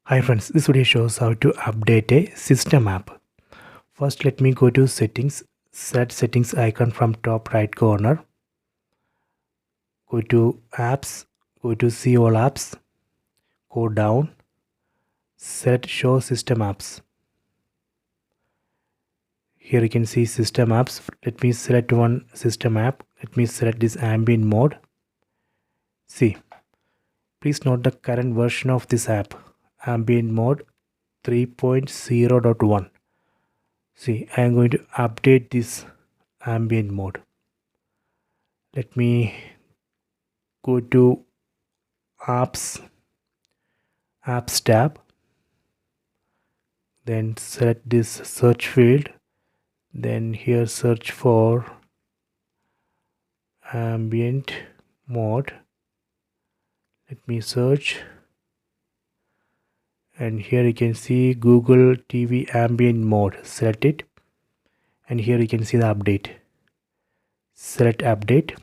Hi friends, this video shows how to update a system app. First let me go to settings, set settings icon from top right corner. Go to apps, go to see all apps, go down, set show system apps. Here you can see system apps. Let me select one system app. Let me select this ambient mode. See, please note the current version of this app, ambient mode 3.0.1. See, I am going to update this ambient mode. Let me go to apps tab, then select this search field, then here search for ambient mode. Let me search, and here you can see Google TV ambient mode. Select it, and here you can see the update. Select update.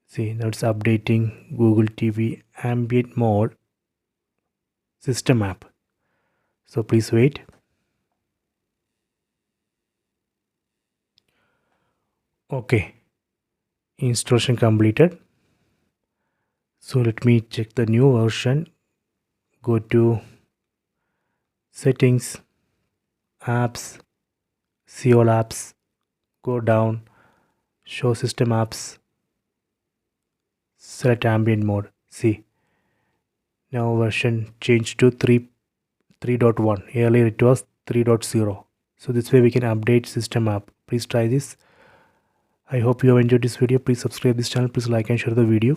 See, now it's updating Google TV ambient mode system app. So please wait. Okay, installation completed. So let me check the new version. Go to settings, apps, see all apps, go down, show system apps, select ambient mode. See, now version changed to 3.1. Earlier it was 3.0. So this way we can update system app. Please try this. I hope you have enjoyed this video. Please subscribe this channel. Please like and share the video.